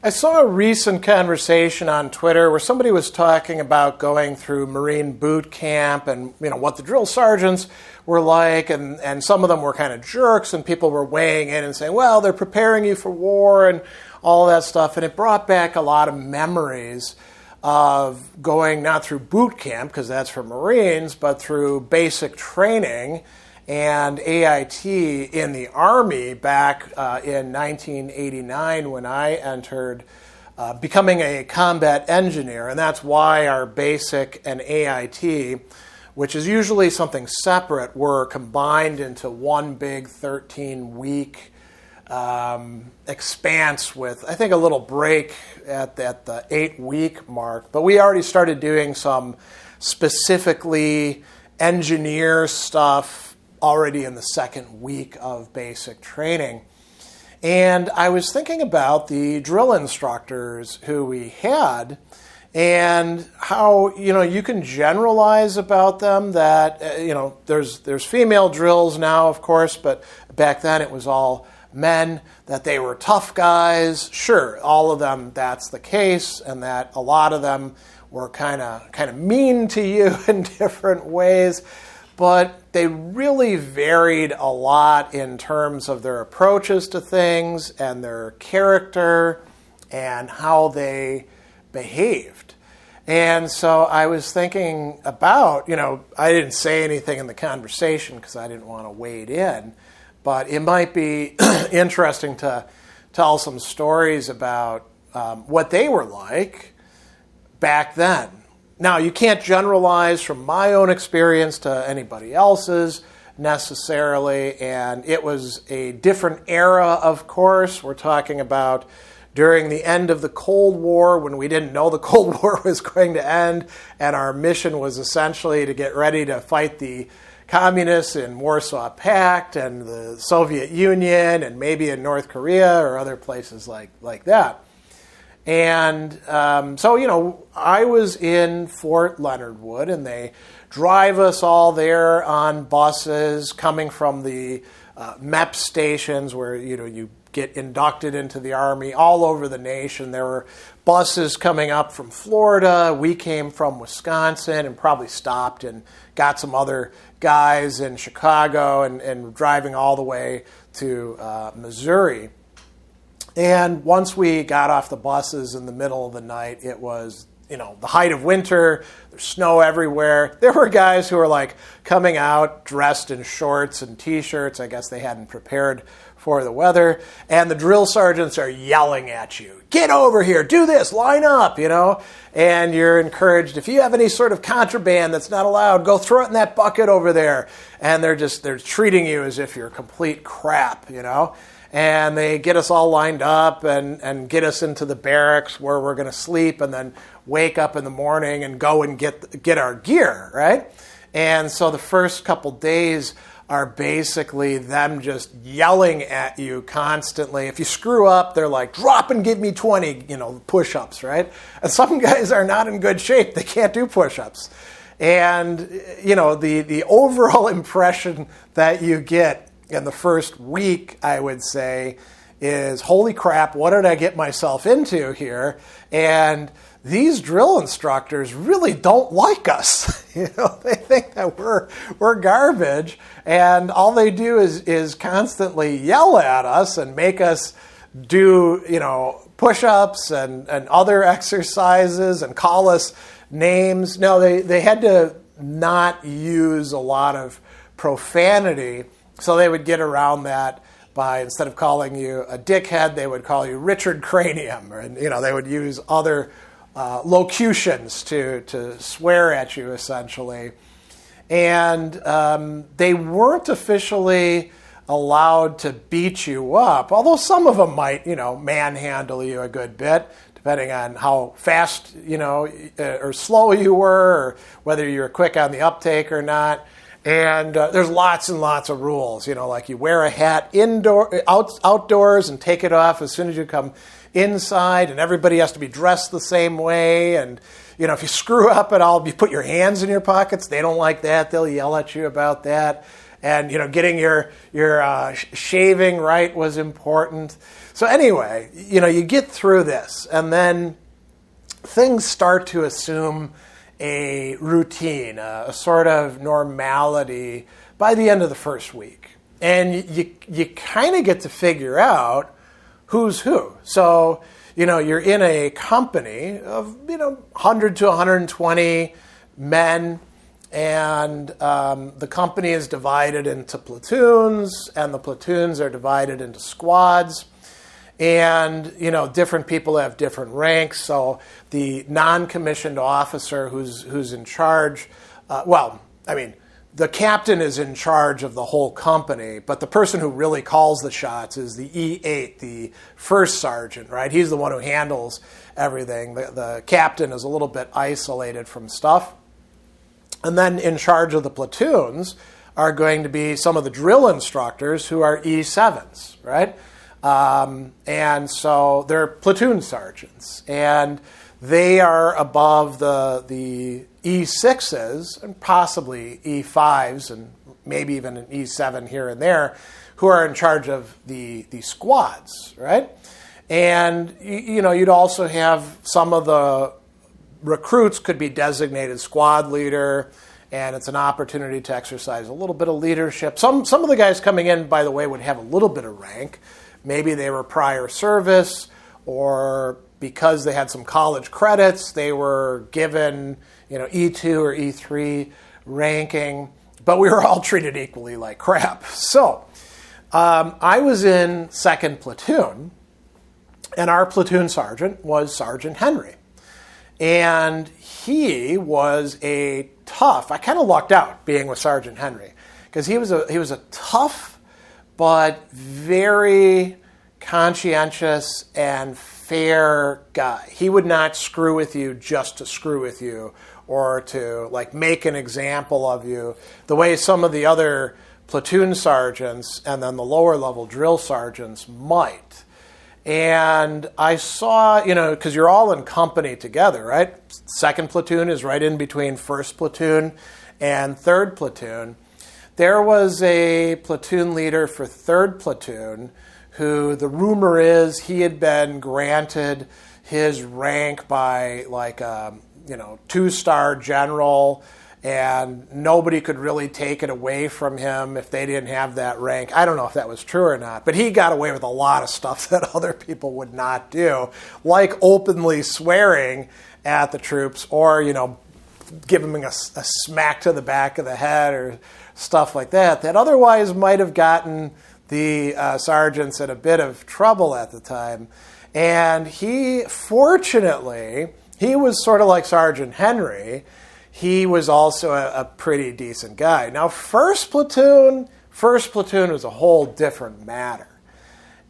I saw a recent conversation on Twitter where somebody was talking about going through Marine boot camp and what the drill sergeants were like, and some of them were kind of jerks, and people were weighing in and saying, well, they're preparing you for war and all that stuff. And it brought back a lot of memories of going not through boot camp, because that's for Marines, but through basic training and AIT in the Army back in 1989 when I entered becoming a combat engineer. And that's why our basic and AIT, which is usually something separate, were combined into one big 13-week expanse with, I think, a little break at the 8-week mark. But we already started doing some specifically engineer stuff already in the second week of basic training. And I was thinking about the drill instructors who we had and how, you can generalize about them that, there's female drills now, of course, but back then it was all men, that they were tough guys. Sure, all of them, that's the case, and that a lot of them were kind of mean to you in different ways. But they really varied a lot in terms of their approaches to things and their character and how they behaved. And so I was thinking about, I didn't say anything in the conversation because I didn't want to wade in, but it might be interesting to tell some stories about what they were like back then. Now, you can't generalize from my own experience to anybody else's necessarily, and it was a different era, of course. We're talking about during the end of the Cold War, when we didn't know the Cold War was going to end, and our mission was essentially to get ready to fight the communists in Warsaw Pact and the Soviet Union and maybe in North Korea or other places like that. And so, I was in Fort Leonard Wood, and they drive us all there on buses coming from the MEP stations where, you get inducted into the Army all over the nation. There were buses coming up from Florida. We came from Wisconsin and probably stopped and got some other guys in Chicago and driving all the way to Missouri. And once we got off the buses in the middle of the night, it was, the height of winter. There's snow everywhere. There were guys who were coming out dressed in shorts and T-shirts. I guess they hadn't prepared for the weather. And the drill sergeants are yelling at you, get over here, do this, line up, And you're encouraged, if you have any sort of contraband that's not allowed, go throw it in that bucket over there. And they're treating you as if you're complete crap, And they get us all lined up and get us into the barracks where we're going to sleep and then wake up in the morning and go and get our gear, right? And so the first couple days are basically them just yelling at you constantly. If you screw up, they're like, drop and give me 20, push-ups, right? And some guys are not in good shape. They can't do push-ups. And, the overall impression that you get in the first week, I would say, is, holy crap, what did I get myself into here? And these drill instructors really don't like us. They think that we're garbage, and all they do is constantly yell at us and make us do, push-ups and other exercises and call us names. No, they had to not use a lot of profanity. So they would get around that by, instead of calling you a dickhead, they would call you Richard Cranium. And, they would use other locutions to swear at you, essentially. And they weren't officially allowed to beat you up, although some of them might, manhandle you a good bit, depending on how fast, or slow you were, or whether you were quick on the uptake or not. And there's lots and lots of rules, like you wear a hat outdoors and take it off as soon as you come inside, and everybody has to be dressed the same way. And, if you screw up at all, you put your hands in your pockets. They don't like that. They'll yell at you about that. And, getting your shaving right was important. So anyway, you get through this, and then things start to assume a routine, a sort of normality by the end of the first week. And you kind of get to figure out who's who. So, you're in a company of, 100 to 120 men, and the company is divided into platoons, and the platoons are divided into squads. And, different people have different ranks. So the non-commissioned officer who's in charge, the captain is in charge of the whole company, but the person who really calls the shots is the E8, the first sergeant, right? He's the one who handles everything. The captain is a little bit isolated from stuff. And then in charge of the platoons are going to be some of the drill instructors who are E7s, right? And so they're platoon sergeants, and they are above the E6s and possibly E5s and maybe even an E7 here and there, who are in charge of the squads, right? And you'd also have some of the recruits could be designated squad leader, and it's an opportunity to exercise a little bit of leadership. Some of the guys coming in, by the way, would have a little bit of rank. Maybe they were prior service, or because they had some college credits, they were given, E2 or E3 ranking. But we were all treated equally like crap. So I was in 2nd Platoon, and our platoon sergeant was Sergeant Henry. And he was a tough, I kind of lucked out being with Sergeant Henry, because he was a tough but very conscientious and fair guy. He would not screw with you just to screw with you or to make an example of you the way some of the other platoon sergeants and then the lower level drill sergeants might. And I saw, because you're all in company together, right? 2nd Platoon is right in between 1st Platoon and 3rd Platoon. There was a platoon leader for 3rd Platoon who, the rumor is, he had been granted his rank by 2-star general, and nobody could really take it away from him if they didn't have that rank. I don't know if that was true or not, but he got away with a lot of stuff that other people would not do, like openly swearing at the troops or, giving them a smack to the back of the head or stuff like that otherwise might have gotten the sergeants in a bit of trouble at the time. And he, fortunately, he was sort of like Sergeant Henry. He was also a pretty decent guy. Now, 1st Platoon was a whole different matter.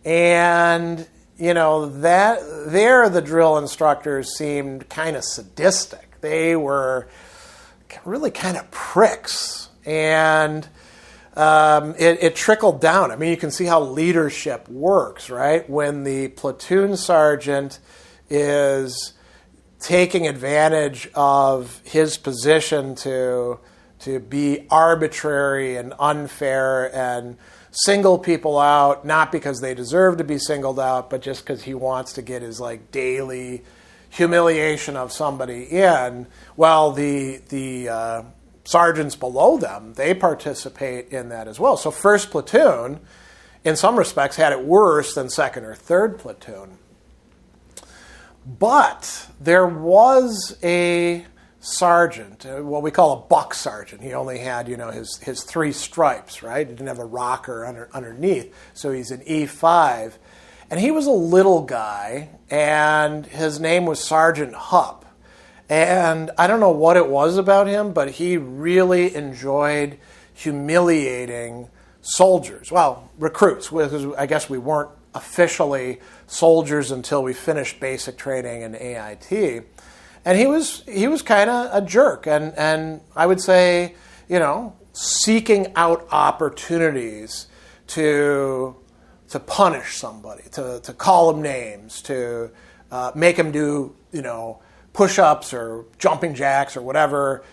And, the drill instructors seemed kind of sadistic. They were really kind of pricks. And it trickled down. I mean, you can see how leadership works, right? When the platoon sergeant is taking advantage of his position to be arbitrary and unfair and single people out, not because they deserve to be singled out, but just because he wants to get his daily humiliation of somebody in. Well, the sergeants below them, they participate in that as well. So 1st Platoon, in some respects, had it worse than 2nd or 3rd Platoon. But there was a sergeant, what we call a buck sergeant. He only had, his 3 stripes, right? He didn't have a rocker underneath, so he's an E5. And he was a little guy, and his name was Sergeant Hupp. And I don't know what it was about him, but he really enjoyed humiliating soldiers. Well, recruits, because I guess we weren't officially soldiers until we finished basic training and AIT. And he was kind of a jerk, and I would say, seeking out opportunities to punish somebody, to call them names, to make them do, push-ups or jumping jacks or whatever,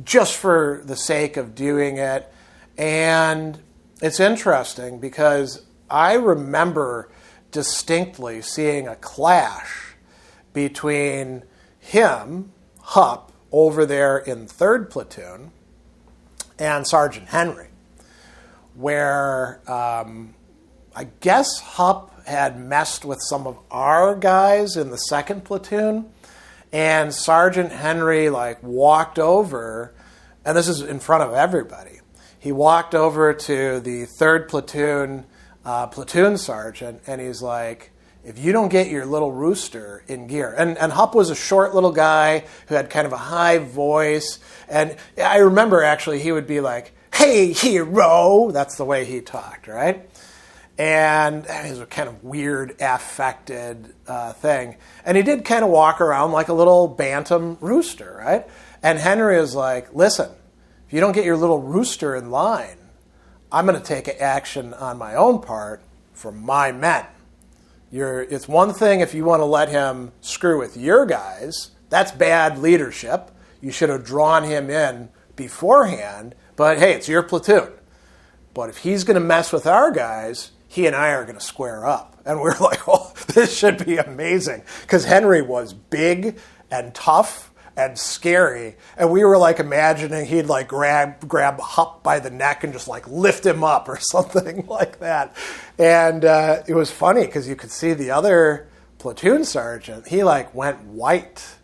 just for the sake of doing it. And it's interesting because I remember distinctly seeing a clash between him, Hupp, over there in 3rd Platoon, and Sergeant Henry, where I guess Hupp had messed with some of our guys in the 2nd Platoon, and Sergeant Henry walked over, and this is in front of everybody. He walked over to the 3rd Platoon platoon sergeant, and he's like, if you don't get your little rooster in gear. And Hupp was a short little guy who had kind of a high voice. And I remember actually he would be like, hey, hero. That's the way he talked, right? And it was a kind of weird, affected thing. And he did kind of walk around like a little bantam rooster, right? And Henry was like, listen, if you don't get your little rooster in line, I'm going to take action on my own part for my men. It's one thing if you want to let him screw with your guys. That's bad leadership. You should have drawn him in beforehand. But hey, it's your platoon. But if he's going to mess with our guys, he and I are going to square up. And we're like, oh, this should be amazing. Because Henry was big and tough and scary. And we were imagining he'd grab Hupp by the neck and just lift him up or something like that. And it was funny because you could see the other platoon sergeant, he went white,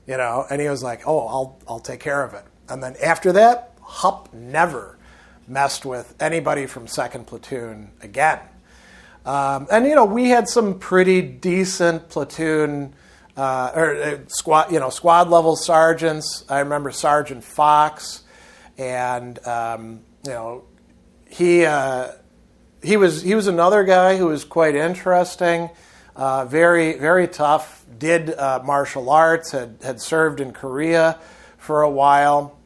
and he was like, oh, I'll take care of it. And then after that, Hupp never messed with anybody from 2nd Platoon again. And we had some pretty decent platoon squad level sergeants. I remember Sergeant Fox, and he was another guy who was quite interesting, very very tough. Did martial arts, had served in Korea for a while,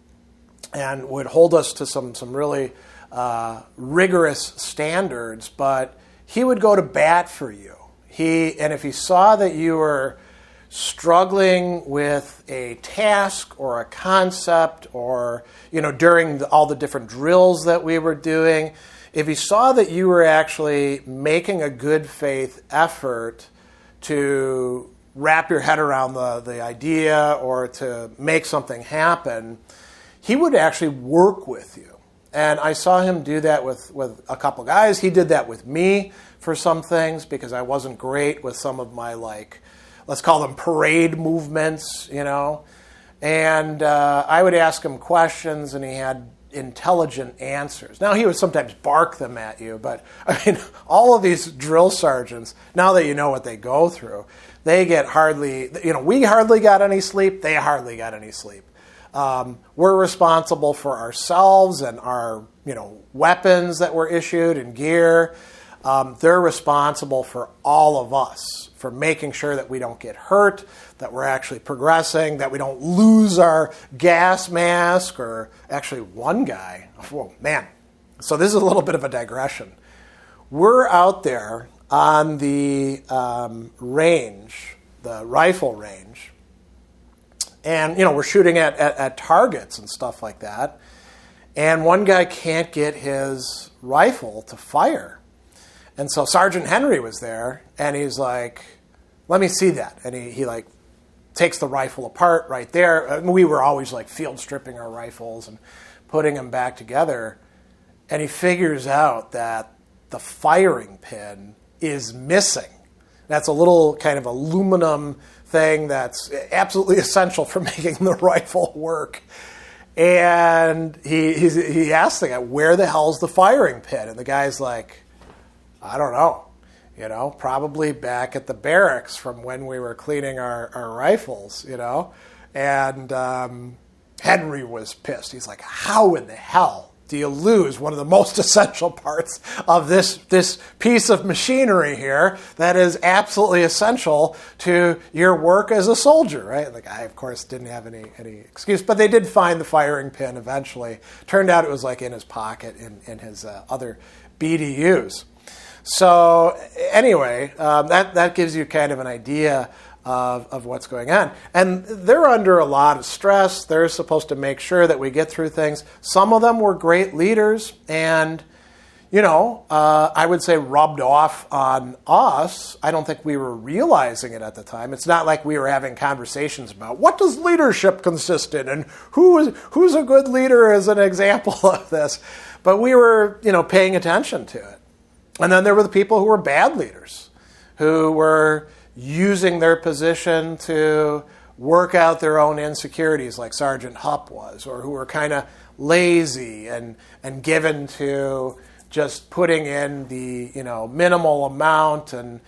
and would hold us to some really rigorous standards. But he would go to bat for you. And if he saw that you were struggling with a task or a concept, or during all the different drills that we were doing, if he saw that you were actually making a good faith effort to wrap your head around the idea or to make something happen, he would actually work with you. And I saw him do that with a couple guys. He did that with me for some things because I wasn't great with some of my let's call them parade movements, And I would ask him questions, and he had intelligent answers. Now, he would sometimes bark them at you, but, all of these drill sergeants, now that you know what they go through, they get we hardly got any sleep, they hardly got any sleep. We're responsible for ourselves and our, weapons that were issued and gear. They're responsible for all of us, for making sure that we don't get hurt, that we're actually progressing, that we don't lose our gas mask, or actually one guy, oh man. So this is a little bit of a digression. We're out there on the range, the rifle range, and we're shooting at targets and stuff like that, and one guy can't get his rifle to fire. And so Sergeant Henry was there, and he's like, let me see that. And he takes the rifle apart right there. And we were always field stripping our rifles and putting them back together. And he figures out that the firing pin is missing. That's a little kind of aluminum thing that's absolutely essential for making the rifle work. And he asks the guy, where the hell's the firing pin? And the guy's like, I don't know, probably back at the barracks from when we were cleaning our rifles, And Henry was pissed. He's like, how in the hell do you lose one of the most essential parts of this piece of machinery here that is absolutely essential to your work as a soldier, right? The guy, of course, didn't have any excuse, but they did find the firing pin eventually. Turned out it was in his pocket in his other BDUs. So anyway, that gives you kind of an idea of what's going on. And they're under a lot of stress. They're supposed to make sure that we get through things. Some of them were great leaders and, I would say rubbed off on us. I don't think we were realizing it at the time. It's not like we were having conversations about what does leadership consist in and who's a good leader as an example of this. But we were, paying attention to it. And then there were the people who were bad leaders, who were using their position to work out their own insecurities like Sergeant Hupp was, or who were kind of lazy and given to just putting in the minimal amount and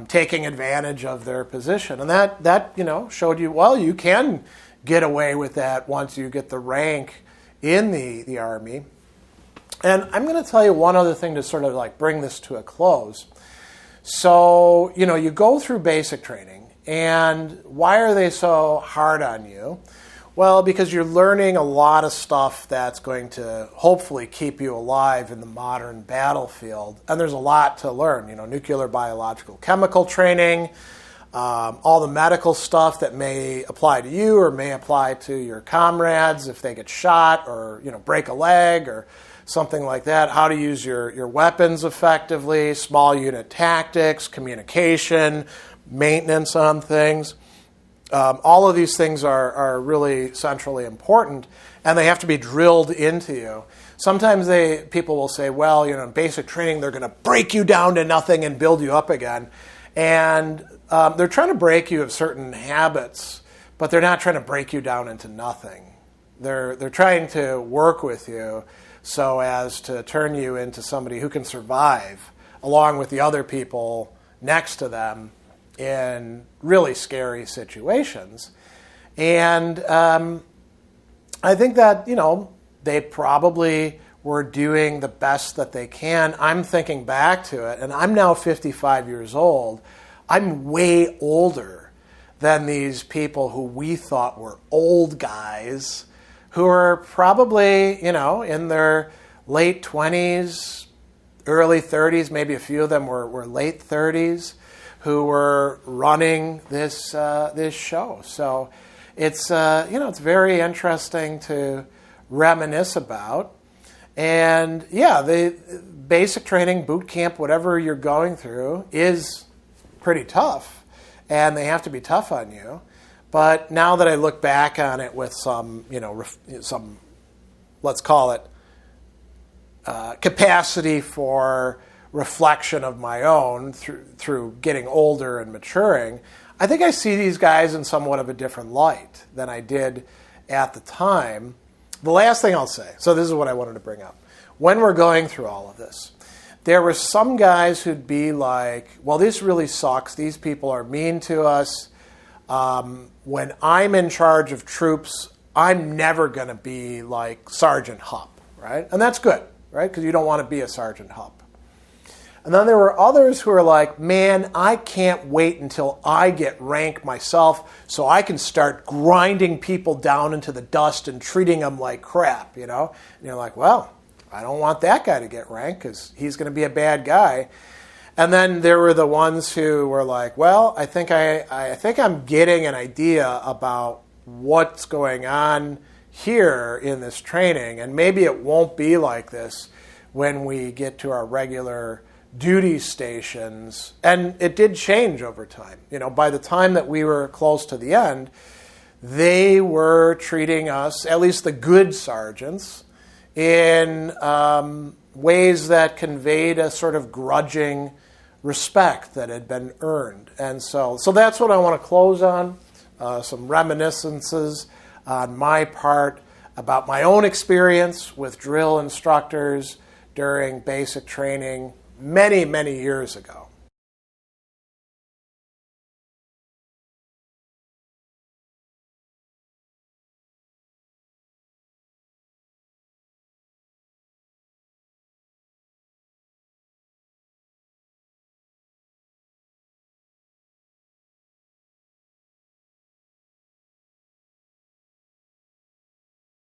taking advantage of their position. And that showed you, well, you can get away with that once you get the rank in the Army. And I'm going to tell you one other thing to sort of like bring this to a close. So, you go through basic training, and why are they so hard on you? Well, because you're learning a lot of stuff that's going to hopefully keep you alive in the modern battlefield. And there's a lot to learn, nuclear, biological, chemical training, all the medical stuff that may apply to you or may apply to your comrades if they get shot or, break a leg or something like that, how to use your weapons effectively, small unit tactics, communication, maintenance on things. All of these things are really centrally important, and they have to be drilled into you. Sometimes people will say, well, in basic training, they're going to break you down to nothing and build you up again. And they're trying to break you of certain habits, but they're not trying to break you down into nothing. They're trying to work with you so as to turn you into somebody who can survive along with the other people next to them in really scary situations. And I think that, they probably were doing the best that they can. I'm thinking back to it, and I'm now 55 years old. I'm way older than these people who we thought were old guys who are probably, in their late 20s, early 30s, maybe a few of them were late 30s, who were running this show. So it's it's very interesting to reminisce about. And yeah, the basic training, boot camp, whatever you're going through is pretty tough, and they have to be tough on you. But now that I look back on it with some, some, let's call it, capacity for reflection of my own through getting older and maturing, I think I see these guys in somewhat of a different light than I did at the time. The last thing I'll say, so this is what I wanted to bring up. When we're going through all of this, there were some guys who'd be like, well, this really sucks. These people are mean to us. When I'm in charge of troops, I'm never going to be like Sergeant Hupp, right? And that's good, right? Because you don't want to be a Sergeant Hupp. And then there were others who are like, man, I can't wait until I get rank myself so I can start grinding people down into the dust and treating them like crap, And you're like, well, I don't want that guy to get rank because he's going to be a bad guy. And then there were the ones who were like, well, I think I'm getting an idea about what's going on here in this training, and maybe it won't be like this when we get to our regular duty stations. And it did change over time. By the time that we were close to the end, they were treating us, at least the good sergeants, in ways that conveyed a sort of grudging respect that had been earned. And so that's what I want to close on, some reminiscences on my part about my own experience with drill instructors during basic training many, many years ago.